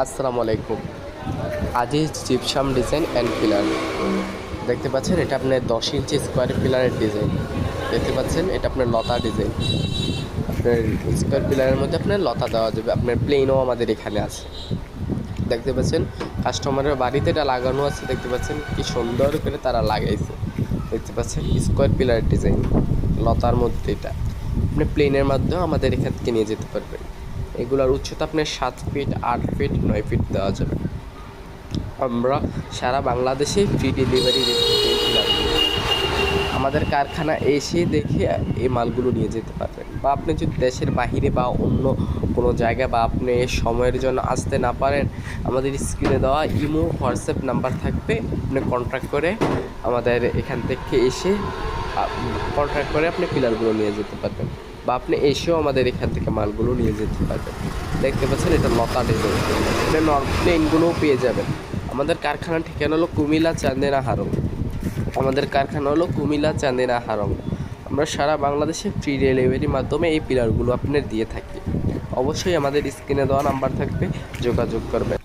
আসসালামু আলাইকুম। Aziz gypsum design and pillar দেখতে পাচ্ছেন, এটা আপনার 10 ইঞ্চি স্কোয়ার পিলারের ডিজাইন। দেখতে পাচ্ছেন, এটা আপনার লতা ডিজাইন। আপনার স্কোয়ার পিলারের মধ্যে আপনার লতা দেওয়া যাবে। আপনার প্লেনও আমাদের এখানে আছে। দেখতে পাচ্ছেন, কাস্টমারের বাড়িতে এটা লাগানো আছে। দেখতে পাচ্ছেন কি সুন্দর করে তারা লাগাইছে। দেখতে পাচ্ছেন স্কোয়ার পিলারের ডিজাইন লতার মধ্যে। এটা আপনি প্লেনের মাধ্যমেও আমাদের এখান থেকে নিয়ে যেতে পারবেন। এগুলোর উচ্চতা আপনার 7 ফিট, 8 ফিট, 9 ফিট দেওয়া যাবে। আমরা সারা বাংলাদেশে ফ্রি ডেলিভারি আমাদের কারখানা এসে দেখে এই মালগুলো নিয়ে যেতে পারবেন। বা আপনি যদি দেশের বাহিরে বা অন্য কোনো জায়গায় বা আপনি সময়ের জন্য আসতে না পারেন, আমাদের স্ক্রিনে দেওয়া ইমো হোয়াটসঅ্যাপ নাম্বার থাকবে। আপনি কন্ট্যাক্ট করে আমাদের এখান থেকে এসে কন্ট্যাক্ট করে আপনি পিলারগুলো নিয়ে যেতে পারবেন। বা আপনি এসেও আমাদের এখান থেকে মালগুলো নিয়ে যেতে পারবেন। দেখতে পাচ্ছেন, এটা লতা ডিজাইন। এটা প্লেনগুলোও পেয়ে যাবেন। আমাদের কারখানার ঠিকানা হলো কুমিল্লা চান্দিনা হারং। আমরা সারা বাংলাদেশে ফ্রি ডেলিভারির মাধ্যমে এই পিলারগুলো আপনার দিয়ে থাকি। অবশ্যই আমাদের স্ক্রিনে দেওয়া নাম্বার থাকবে, যোগাযোগ করবেন।